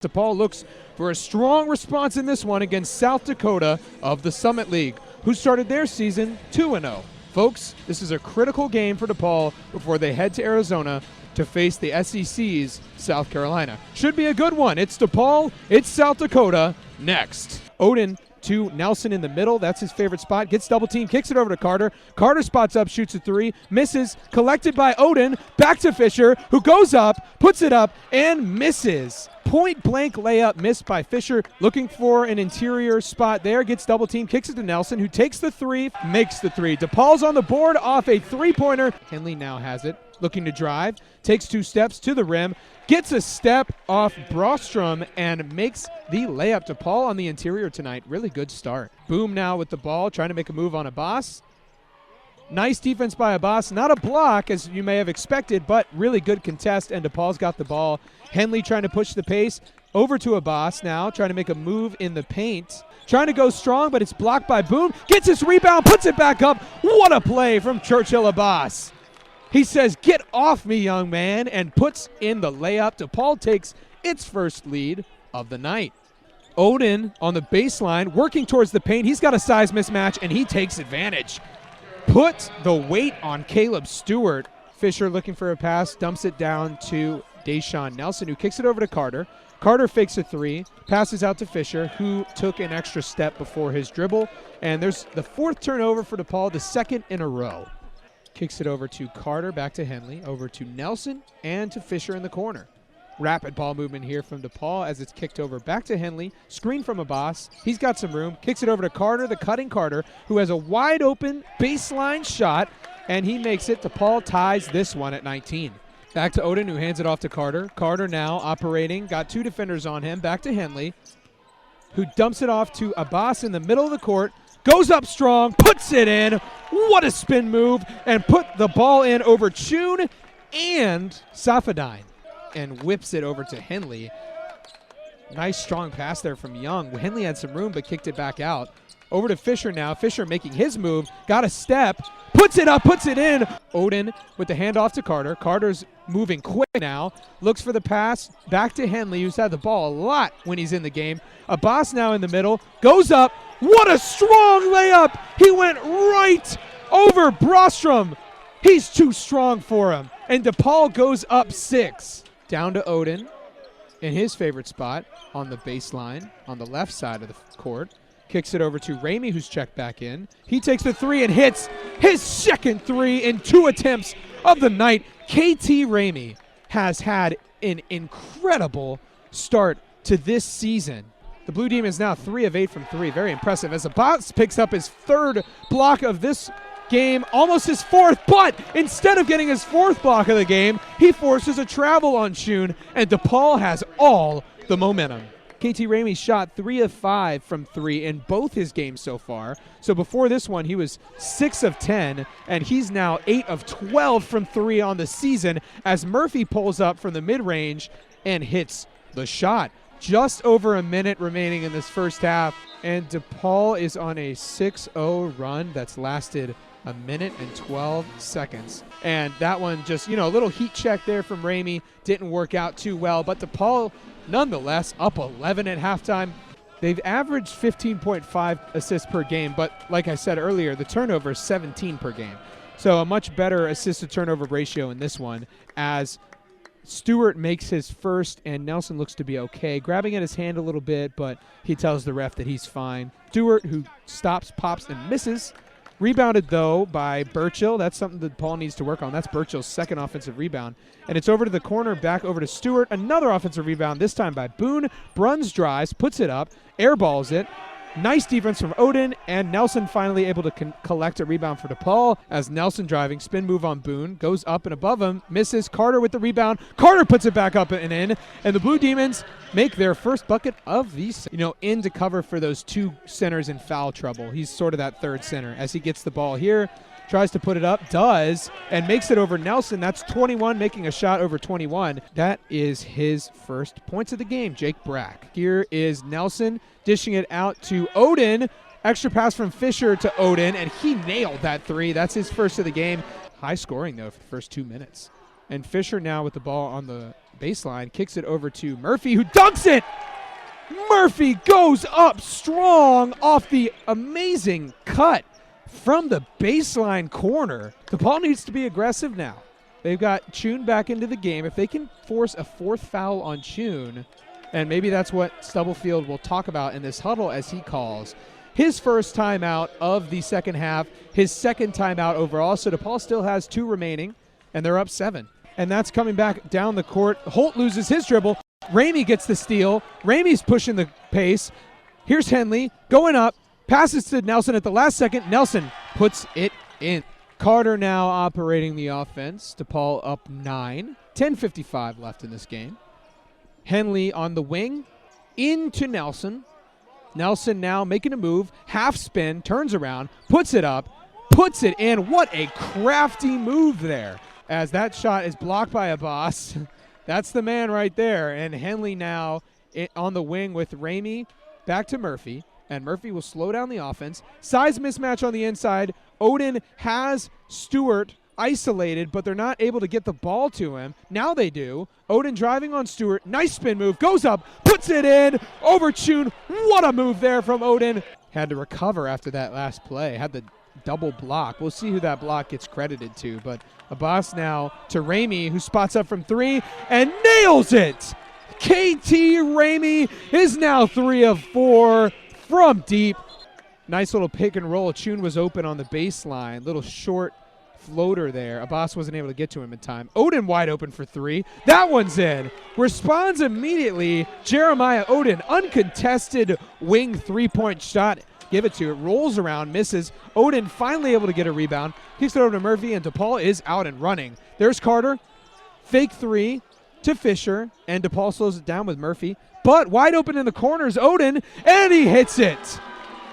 DePaul looks for a strong response in this one against South Dakota of the Summit League, who started their season 2-0. Folks, this is a critical game for DePaul before they head to Arizona to face the SEC's South Carolina. Should be a good one. It's DePaul, it's South Dakota, next. Odin to Nelson in the middle. That's his favorite spot. Gets double team, kicks it over to Carter. Carter spots up, shoots a three, misses, collected by Odin. Back to Fisher, who goes up, puts it up, and misses. Point blank layup missed by Fisher. Looking for an interior spot there. Gets double team, kicks it to Nelson, who takes the three, makes the three. DePaul's on the board off a three-pointer. Henley now has it. Looking to drive, takes 2 steps to the rim, gets a step off Brostrom and makes the layup. DePaul on the interior tonight. Really good start. Boom now with the ball, trying to make a move on Abbas. Nice defense by Abbas. Not a block, as you may have expected, but really good contest, and DePaul's got the ball. Henley trying to push the pace. Over to Abbas now, trying to make a move in the paint. Trying to go strong, but it's blocked by Boom. Gets his rebound, puts it back up. What a play from Churchill Abbas. He says, "Get off me, young man," and puts in the layup. DePaul takes its first lead of the night. Odin on the baseline, working towards the paint. He's got a size mismatch, and he takes advantage. Put the weight on Caleb Stewart. Fisher looking for a pass, dumps it down to Deshaun Nelson, who kicks it over to Carter. Carter fakes a three, passes out to Fisher, who took an extra step before his dribble. And there's the 4th turnover for DePaul, the 2nd in a row. Kicks it over to Carter, back to Henley, over to Nelson, and to Fisher in the corner. Rapid ball movement here from DePaul as it's kicked over back to Henley. Screen from Abbas. He's got some room. Kicks it over to Carter, the cutting Carter, who has a wide open baseline shot, and he makes it. DePaul ties this one at 19. Back to Odin, who hands it off to Carter. Carter now operating, got 2 defenders on him. Back to Henley, who dumps it off to Abbas in the middle of the court. Goes up strong, puts it in. What a spin move, and put the ball in over Chun and Safadine, and whips it over to Henley. Nice strong pass there from Young. Henley had some room but kicked it back out. Over to Fisher now. Fisher making his move, got a step, puts it up, puts it in. Odin with the handoff to Carter. Carter's moving quick now, looks for the pass, back to Henley, who's had the ball a lot when he's in the game. Abbas now in the middle, goes up. What a strong layup! He went right over Brostrom. He's too strong for him. And DePaul goes up 6. Down to Odin in his favorite spot on the baseline on the left side of the court. Kicks it over to Raimey, who's checked back in. He takes the three and hits his 2nd three in 2 attempts of the night. KT Raimey has had an incredible start to this season. The Blue Demons now 3 of 8 from 3. Very impressive as Abbas picks up his 3rd block of this game, almost his 4th, but instead of getting his 4th block of the game, he forces a travel on Chun, and DePaul has all the momentum. KT Raimey shot 3 of 5 from 3 in both his games so far. So before this one, he was 6 of 10, and he's now 8 of 12 from 3 on the season as Murphy pulls up from the mid-range and hits the shot. Just over a minute remaining in this first half, and DePaul is on a 6-0 run that's lasted a minute and 12 seconds. And that one just, a little heat check there from Raimey. Didn't work out too well, but DePaul nonetheless up 11 at halftime. They've averaged 15.5 assists per game, but like I said earlier, the turnover is 17 per game. So a much better assist-to-turnover ratio in this one as Stewart makes his first, and Nelson looks to be okay. Grabbing at his hand a little bit, but he tells the ref that he's fine. Stewart, who stops, pops, and misses. Rebounded, though, by Burchill. That's something that Paul needs to work on. That's Burchill's 2nd offensive rebound. And it's over to the corner, back over to Stewart. Another offensive rebound, this time by Boone. Bruns drives, puts it up, airballs it. Nice defense from Odin, and Nelson finally able to collect a rebound for DePaul as Nelson driving, spin move on Boone, goes up and above him, misses. Carter with the rebound. Carter puts it back up and in, and the Blue Demons make their first bucket of these, in to cover for those 2 centers in foul trouble. He's sort of that 3rd center as he gets the ball here. Tries to put it up, does, and makes it over Nelson. That's 21, making a shot over 21. That is his first points of the game, Jake Brack. Here is Nelson dishing it out to Odin. Extra pass from Fisher to Odin, and he nailed that 3. That's his first of the game. High scoring, though, for the first 2 minutes. And Fisher now with the ball on the baseline, kicks it over to Murphy, who dunks it! Murphy goes up strong off the amazing cut from the baseline corner. DePaul needs to be aggressive now. They've got Chun back into the game. If they can force a 4th foul on Chun, and maybe that's what Stubblefield will talk about in this huddle as he calls his first timeout of the second half, his second timeout overall. So DePaul still has 2 remaining, and they're up 7. And that's coming back down the court. Holt loses his dribble. Raimey gets the steal. Raimey's pushing the pace. Here's Henley going up. Passes to Nelson at the last second. Nelson puts it in. Carter now operating the offense. DePaul up 9. 10:55 left in this game. Henley on the wing. Into Nelson. Nelson now making a move. Half spin. Turns around. Puts it up. Puts it in. What a crafty move there. As that shot is blocked by Abbas. That's the man right there. And Henley now on the wing with Raimey. Back to Murphy. And Murphy will slow down the offense. Size mismatch on the inside. Odin has Stewart isolated, but they're not able to get the ball to him. Now they do. Odin driving on Stewart. Nice spin move. Goes up. Puts it in. Over Chun. What a move there from Odin. Had to recover after that last play. Had the double block. We'll see who that block gets credited to. But Abbas now to Raimey, who spots up from 3 and nails it. KT Raimey is now 3 of 4 from deep. Nice little pick and roll. Chun was open on the baseline. Little short floater there. Abbas wasn't able to get to him in time. Odin wide open for 3. That one's in. Responds immediately. Jeremiah Odin, uncontested wing 3-point shot. Give it to it. Rolls around, misses. Odin finally able to get a rebound. Kicks it over to Murphy, and DePaul is out and running. There's Carter. Fake 3 to Fisher, and DePaul slows it down with Murphy. But wide open in the corners, Odin, and he hits it.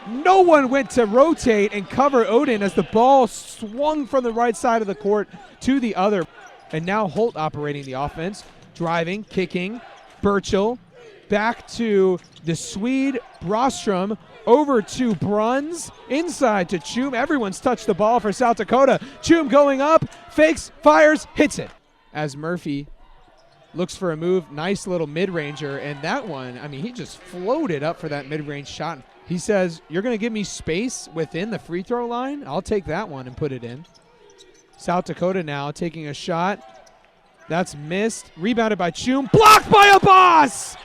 No one went to rotate and cover Odin as the ball swung from the right side of the court to the other. And now Holt operating the offense, driving, kicking. Burchell back to the Swede, Brostrom, over to Bruns, inside to Chum. Everyone's touched the ball for South Dakota. Chum going up, fakes, fires, hits it. As Murphy looks for a move, nice little mid-ranger, and that one, I mean, he just floated up for that mid-range shot. He says, you're going to give me space within the free throw line? I'll take that one and put it in. South Dakota now taking a shot. That's missed. Rebounded by Chum. Blocked by Abbas!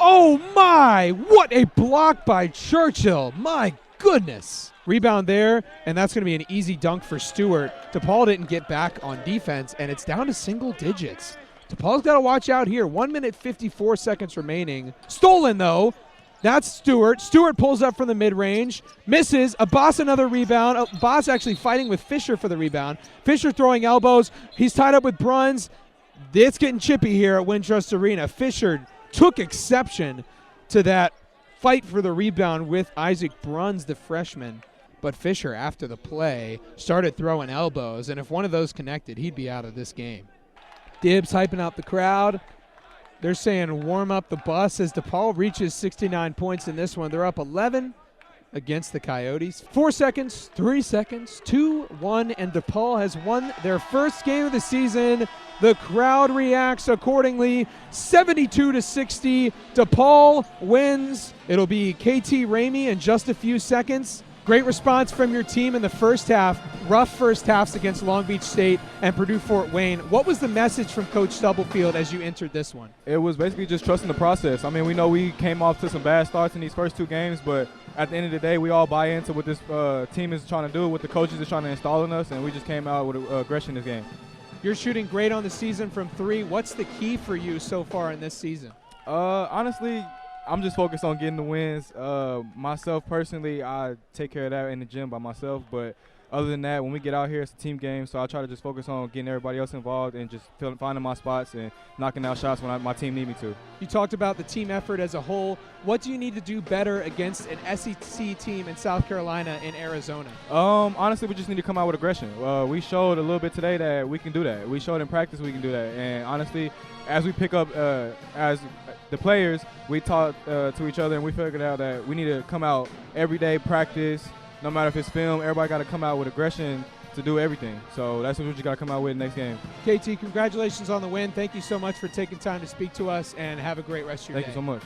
Oh my, what a block by Churchill. My goodness. Rebound there, and that's going to be an easy dunk for Stewart. DePaul didn't get back on defense, and it's down to single digits. DePaul's got to watch out here. 1 minute, 54 seconds remaining. Stolen, though. That's Stewart. Stewart pulls up from the mid-range. Misses. Abbas another rebound. Abbas actually fighting with Fisher for the rebound. Fisher throwing elbows. He's tied up with Bruns. It's getting chippy here at Wintrust Arena. Fisher took exception to that fight for the rebound with Isaac Bruns, the freshman. But Fisher, after the play, started throwing elbows, and if one of those connected, he'd be out of this game. Dibbs hyping out the crowd. They're saying warm up the bus as DePaul reaches 69 points in this one. They're up 11 against the Coyotes. 4 seconds, 3 seconds, 2, 1, and DePaul has won their first game of the season. The crowd reacts accordingly. 72-60. DePaul wins. It'll be KT Raimey in just a few seconds. Great response from your team in the first half. Rough first halves against Long Beach State and Purdue-Fort Wayne. What was the message from Coach Stubblefield as you entered this one? It was basically just trusting the process. I mean, we know we came off to some bad starts in these first 2 games, but at the end of the day, we all buy into what this team is trying to do, what the coaches are trying to install in us, and we just came out with aggression this game. You're shooting great on the season from 3. What's the key for you so far in this season? Honestly, I'm just focused on getting the wins. Myself personally, I take care of that in the gym by myself. But other than that, when we get out here, it's a team game. So I try to just focus on getting everybody else involved and just finding my spots and knocking out shots when my team need me to. You talked about the team effort as a whole. What do you need to do better against an SEC team in South Carolina and Arizona? Honestly, we just need to come out with aggression. We showed a little bit today that we can do that. We showed in practice we can do that. And honestly, as we pick up as the players, we talk to each other and we figured out that we need to come out every day, practice, no matter if it's film. Everybody got to come out with aggression to do everything. So that's what you got to come out with next game. KT, congratulations on the win. Thank you so much for taking time to speak to us, and have a great rest of your day. Thank you so much.